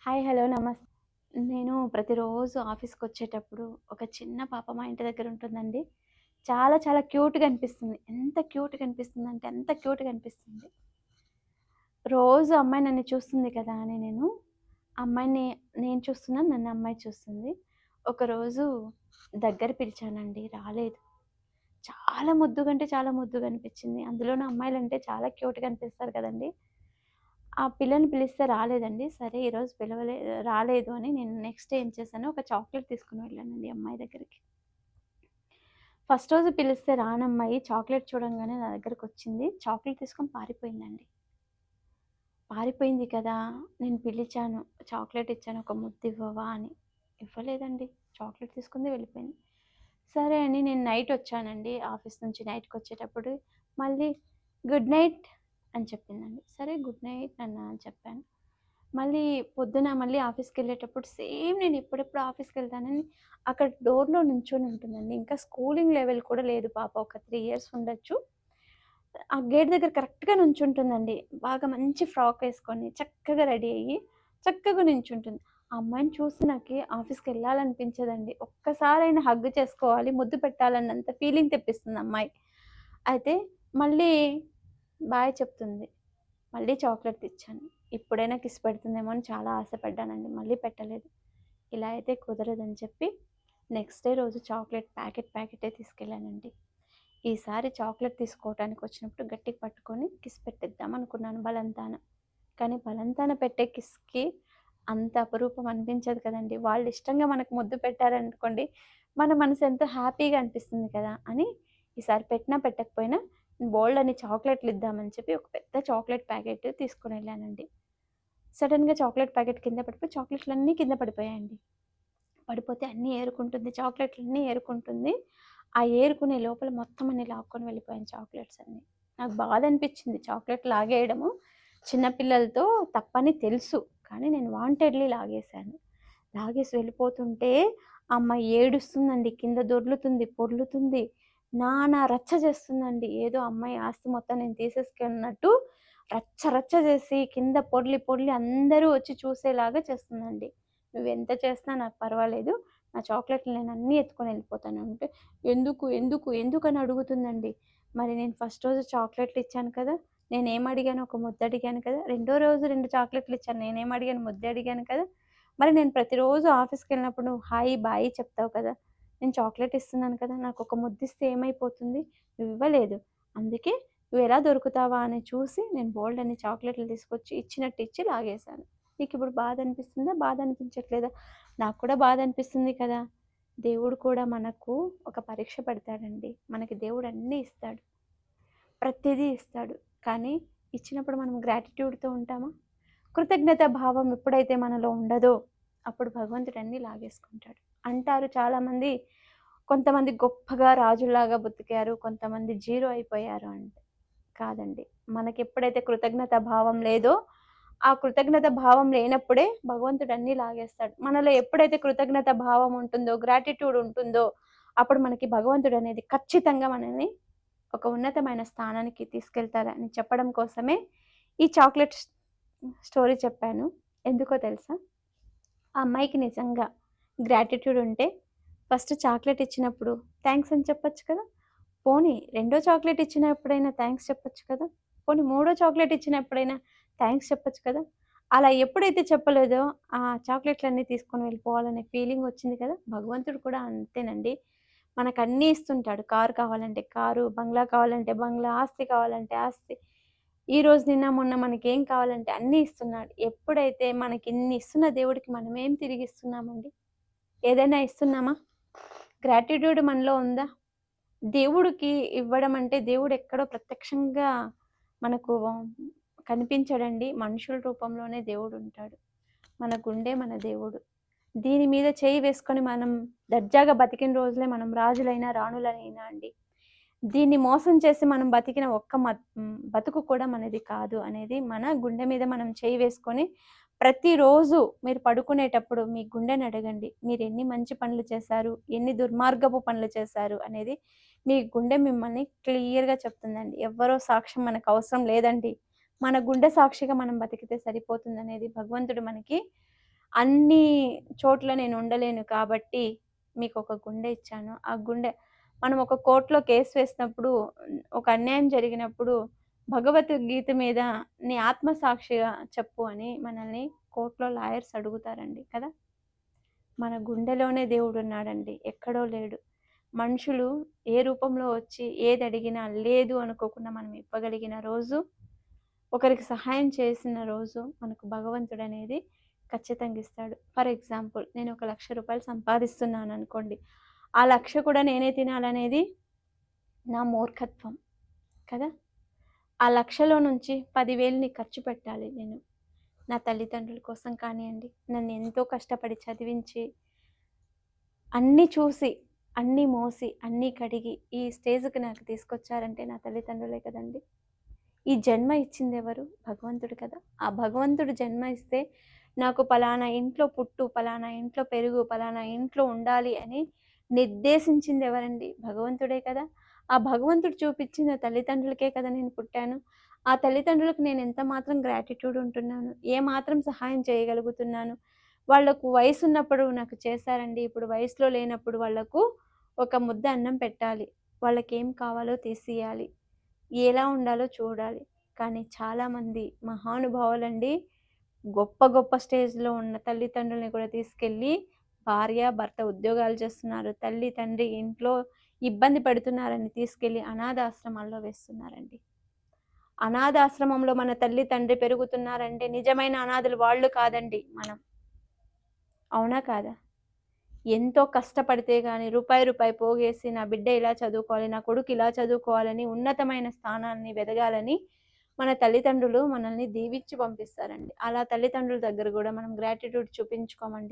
Hi. Hello. నమస్తే. నేను ప్రతిరోజు ఆఫీస్‌కొచ్చేటప్పుడు ఒక చిన్న పాప మా ఇంటి దగ్గర ఉంటుందండి. చాలా చాలా క్యూట్‌గా అనిపిస్తుంది. ఎంత క్యూట్‌గా అనిపిస్తుందంటే అంత క్యూట్‌గా అనిపిస్తుంది. రోజు అమ్మాయి నన్ను చూస్తుంది కదా అని అమ్మాయిని నేను చూస్తున్నాను. నన్ను అమ్మాయి చూస్తుంది. ఒకరోజు దగ్గర పిలిచానండి. రాలేదు. చాలా ముద్దుగా అంటే చాలా ముద్దుగా అనిపించింది. అందులోను అమ్మాయిలంటే చాలా క్యూట్‌గా అనిపిస్తారు కదండీ! ఆ పిల్లని పిలిస్తే రాలేదండి. సరే ఈరోజు రాలేదు అని నేను నెక్స్ట్ డే ఏం చేశాను, ఒక చాక్లెట్ తీసుకొని వెళ్ళానండి అమ్మాయి దగ్గరికి. ఫస్ట్ రోజు పిలిస్తే రానమ్మాయి చాక్లెట్ చూడంగానే నా దగ్గరకొచ్చింది. చాక్లెట్ తీసుకొని పారిపోయిందండి. పారిపోయింది కదా! నేను పిలిచాను. చాక్లెట్ ఇచ్చాను. ఒక ముద్దు ఇవ్వవా అని. ఇవ్వలేదండి. చాక్లెట్ తీసుకుంది వెళ్ళిపోయింది. సరే అని నేను నైట్ వచ్చానండి. ఆఫీస్ నుంచి నైట్‌కొచ్చేటప్పుడు మళ్ళీ గుడ్ నైట్ అని చెప్పిందండి. సరే గుడ్ నైట్ నాన్న అని చెప్పాను. మళ్ళీ పొద్దున మళ్ళీ ఆఫీస్‌కెళ్ళేటప్పుడు సేమ్ నేను ఎప్పుడెప్పుడు ఆఫీస్‌కెళ్తానని అక్కడ డోర్‌లో నుంచొని ఉంటుందండి. ఇంకా స్కూలింగ్ లెవెల్ కూడా లేదు పాప. ఒక 3 ఇయర్స్ ఉండొచ్చు. ఆ గేట్ దగ్గర కరెక్ట్‌గా నుంచుంటుందండి. బాగా మంచి ఫ్రాక్ ఏసుకొని, చక్కగా రెడీ అయ్యి, చక్కగా నించుంటుంది. ఆ అమ్మాయిని చూసి నాకి ఆఫీస్‌కెళ్ళాలనిపించదండి. ఒక్కసారైనా హగ్ చేసుకోవాలి, ముద్దు పెట్టాలన్నంత ఫీలింగ్ తెప్పిస్తుంది అమ్మాయి. అయితే మళ్ళీ బాయ్ చెప్తుంది. మళ్ళీ చాక్లెట్ తెచ్చాను. ఇప్పుడైనా కిస్ పెడుతుందేమో అని చాలా ఆశపడ్డానండి. మళ్ళీ పెట్టలేదు. ఇలా అయితే కుదరదని చెప్పి నెక్స్ట్ డే రోజు చాక్లెట్ ప్యాకెటే తీసుకెళ్ళానండి. ఈసారి చాక్లెట్ తీసుకోవటానికి వచ్చినప్పుడు గట్టిగా పట్టుకొని కిస్ పెట్టేద్దాం అనుకున్నాను బలవంతాన. కానీ బలవంతాన పెట్టే కిస్‌కి అంత అపరూపం అనిపించదు కదండీ! వాళ్ళు ఇష్టంగా మనకు ముద్దు పెట్టారనుకోండి, మన మనసు ఎంతో హ్యాపీగా అనిపిస్తుంది కదా! అని ఈసారి పెట్టినా పెట్టకపోయినా బోలెడన్ని చాక్లెట్‌లు ఇద్దామని చెప్పి ఒక పెద్ద చాక్లెట్ ప్యాకెట్ తీసుకొనెళ్ళానండి. సడెన్‌గా చాక్లెట్ ప్యాకెట్ కింద పడిపోయి చాక్లెట్‌లన్నీ కింద పడిపోయాయండి. పడిపోతే అన్నీ ఏరుకుంటుంది. చాక్లెట్‌లన్నీ ఏరుకుంటుంది. ఆ ఏరుకునే లోపల మొత్తం అన్ని లాక్కొని వెళ్ళిపోయాను చాక్లెట్స్ అన్నీ. నాకు బాధనిపిచ్చింది చాక్లెట్ లాగేయడము. చిన్న పిల్లలతో తప్పని తెలుసు. కానీ నేను వాంటెడ్‌లీ లాగేశాను. లాగేసి వెళ్ళిపోతుంటే ఆ అమ్మాయి ఏడుస్తుందండి. కింద దొర్లుతుంది, పొర్లుతుంది. నానా రచ్చ చేస్తుందండి. ఏదో అమ్మాయి ఆస్తి మొత్తం నేను తీసేసుకున్నట్టు రచ్చ రచ్చ చేసి కింద పొర్లి పొర్లి అందరూ వచ్చి చూసేలాగా చేస్తుందండి. నువ్వెంత చేసినా నాకు పర్వాలేదు. నా చాక్లెట్‌లు నేనన్నీ ఎత్తుకొని ఎళ్ళిపోతాను అంటే, ఎందుకని అడుగుతుందండి. మరి నేను ఫస్ట్ రోజు చాక్లెట్‌లు ఇచ్చాను కదా! నేనేమడిగాను ఒక ముద్దడిగాను కదా! రెండో రోజు 2 చాక్లెట్‌లు ఇచ్చాను. నేనేమడిగాను ముద్దే అడిగాను కదా! మరి నేను ప్రతిరోజు ఆఫీస్‌కెళ్ళినప్పుడు నువ్వు హాయి, బాయి చెప్తావు కదా! నేను చాక్లెట్ ఇస్తున్నాను కదా! నాకొక ముద్దిస్తే ఏమైపోతుంది? నువ్వివ్వలేదు. అందుకే నువ్వెలా దొరుకుతావా అని చూసి నేను బోలెడన్ని చాక్లెట్‌లు తీసుకొచ్చి ఇచ్చినట్టు ఇచ్చి లాగేశాను. నీకిప్పుడు బాధనిపిస్తుందా? బాధనిపించట్లేదా? నాకు కూడా బాధనిపిస్తుంది కదా! దేవుడు కూడా మనకు ఒక పరీక్ష పెడతాడండి. మనకి దేవుడు అన్నీ ఇస్తాడు. ప్రతిదీ ఇస్తాడు. కానీ ఇచ్చినప్పుడు మనం గ్రాటిట్యూడ్‌తో ఉంటామా? కృతజ్ఞత భావం ఎప్పుడైతే మనలో ఉండదో, అప్పుడు భగవంతుడు అన్నీ లాగేసుకుంటాడు. అంటారు చాలామంది, కొంతమంది గొప్పగా రాజుల్లాగా బతికారు, కొంతమంది జీరో అయిపోయారు అంటే. కాదండి. మనకెప్పుడైతే కృతజ్ఞత భావం లేదో, ఆ కృతజ్ఞత భావం లేనప్పుడే భగవంతుడు అన్నీ లాగేస్తాడు. మనలో ఎప్పుడైతే కృతజ్ఞత భావం ఉంటుందో, గ్రాటిట్యూడ్ ఉంటుందో, అప్పుడు మనకి భగవంతుడనేది ఖచ్చితంగా మనల్ని ఒక ఉన్నతమైన స్థానానికి తీసుకెళ్తారని చెప్పడం కోసమే ఈ చాక్లెట్ స్టోరీ చెప్పాను. ఎందుకో తెలుసా? ఆ అమ్మాయికి నిజంగా గ్రాటిట్యూడ్ ఉంటే ఫస్ట్ చాక్లెట్ ఇచ్చినప్పుడు థాంక్స్ అని చెప్పొచ్చు కదా! పోనీ రెండో చాక్లెట్ ఇచ్చినప్పుడైనా థాంక్స్ చెప్పొచ్చు కదా! పోనీ మూడో చాక్లెట్ ఇచ్చినప్పుడైనా థాంక్స్ చెప్పొచ్చు కదా! అలా ఎప్పుడైతే చెప్పలేదో ఆ చాక్లెట్‌లన్నీ తీసుకొని వెళ్ళిపోవాలనే ఫీలింగ్ వచ్చింది కదా! భగవంతుడు కూడా అంతేనండి. మనకన్నీ ఇస్తుంటాడు. కారు కావాలంటే కారు, బంగ్లా కావాలంటే బంగ్లా, ఆస్తి కావాలంటే ఆస్తి. ఈరోజు నిన్న మొన్న మనకేం కావాలంటే అన్నీ ఇస్తున్నాడు. ఎప్పుడైతే మనకిన్ని ఇస్తున్న దేవుడికి మనమేం తిరిగిస్తున్నామండి? ఏదైనా ఇస్తున్నామా? గ్రాటిట్యూడ్ మనలో ఉందా? దేవుడికి ఇవ్వడం అంటే దేవుడెక్కడో ప్రత్యక్షంగా మనకు కనిపించడండి. మనుషుల రూపంలోనే దేవుడుంటాడు. మన గుండె మన దేవుడు. దీని మీద చేయి వేసుకొని మనం దర్జాగా బతికిన రోజులే మనం రాజులైనా, రాణులైనా అండి. దీన్ని మోసం చేసి మనం బతికిన బతుకు కూడా మనది కాదు అనేది మన గుండె మీద మనం చేయి వేసుకొని ప్రతిరోజు మీరు పడుకునేటప్పుడు మీ గుండెని అడగండి. మీరెన్ని మంచి పనులు చేశారు? ఎన్ని దుర్మార్గపు పనులు చేశారు? అనేది మీ గుండె మిమ్మల్ని క్లియర్‌గా చెప్తుందండి. ఎవ్వరో సాక్ష్యం మనకవసరం లేదండి. మన గుండె సాక్షిగా మనం బతికితే సరిపోతుందనేది భగవంతుడు మనకి అన్ని చోట్ల నేను ఉండలేను కాబట్టి మీకు ఒక గుండె ఇచ్చాను. ఆ గుండె మనం ఒక కోర్ట్‌లో కేస్ వేసినప్పుడు ఒక అన్యాయం జరిగినప్పుడు భగవద్గీత మీద నీ ఆత్మసాక్షిగా చెప్పు అని మనల్ని కోర్ట్‌లో లాయర్స్ అడుగుతారండి కదా! మన గుండెలోనే దేవుడున్నాడండి. ఎక్కడో లేడు. మనుషులు ఏ రూపంలో వచ్చి ఏదడిగినా లేదు అనుకోకుండా మనం ఇవ్వగలిగిన రోజు, ఒకరికి సహాయం చేసిన రోజు మనకు భగవంతుడనేది ఖచ్చితంగా ఇస్తాడు. ఫర్ ఎగ్జాంపుల్ నేను ఒక 1,00,000 సంపాదిస్తున్నాననుకోండి. ఆ 1,00,000 కూడా నేనే తినాలనేది నా మూర్ఖత్వం కదా! ఆ 1,00,000లో నుంచి 10,000ని ఖర్చు పెట్టాలి నేను. నా తల్లిదండ్రుల కోసం కానియండి, నన్ను ఎంతో కష్టపడి చదివించి, అన్నీ చూసి, అన్నీ మోసి, అన్నీ కడిగి, ఈ స్టేజ్‌కి నాకు తీసుకొచ్చారంటే నా తల్లిదండ్రులే కదండీ! ఈ జన్మ ఇచ్చిందెవరు? భగవంతుడు కదా! ఆ భగవంతుడు జన్మ ఇస్తే, నాకు పలానా ఇంట్లో పుట్టు, పలానా ఇంట్లో పెరుగు, పలానా ఇంట్లో ఉండాలి అని నిర్దేశించిందెవరండి? భగవంతుడే కదా! ఆ భగవంతుడు చూపిచ్చిన తల్లిదండ్రులకే కదా నేను పుట్టాను. ఆ తల్లిదండ్రులకు నేను ఎంత మాత్రం గ్రాటిట్యూడ్ ఉంటున్నాను? ఏ మాత్రం సహాయం చేయగలుగుతున్నాను? వాళ్ళకు వయసున్నప్పుడు నాకు చేశారండి. ఇప్పుడు వయసులో లేనప్పుడు వాళ్ళకు ఒక ముద్ద అన్నం పెట్టాలి. వాళ్ళకేం కావాలో తీసియ్యాలి. ఎలా ఉండాలో చూడాలి. కానీ చాలామంది మహానుభావులండి గొప్ప గొప్ప స్టేజ్‌లో ఉన్న తల్లిదండ్రుల్ని కూడా తీసుకెళ్ళి భార్య, భర్త ఉద్యోగాలు చేస్తున్నారు. తల్లి, తండ్రి ఇంట్లో ఇబ్బంది పెడుతున్నారని తీసుకెళ్ళి అనాథాశ్రమాల్లో వేస్తున్నారండి. అనాథాశ్రమంలో మన తల్లి, తండ్రి పెరుగుతున్నారంటే నిజమైన అనాథలు వాళ్ళు కాదండి మనం. అవునా కాదా? ఎంతో కష్టపడితే గాని రూపాయి, రూపాయి పోగేసి నా బిడ్డ ఇలా చదువుకోవాలి, నా కొడుకు ఇలా చదువుకోవాలని ఉన్నతమైన స్థానాన్ని వెదగాలని మన తల్లిదండ్రులు మనల్ని దీవిచ్చి పంపిస్తారండి. అలా తల్లిదండ్రుల దగ్గర గూడా మనం గ్రాటిట్యూడ్ చూపించుకోమండి.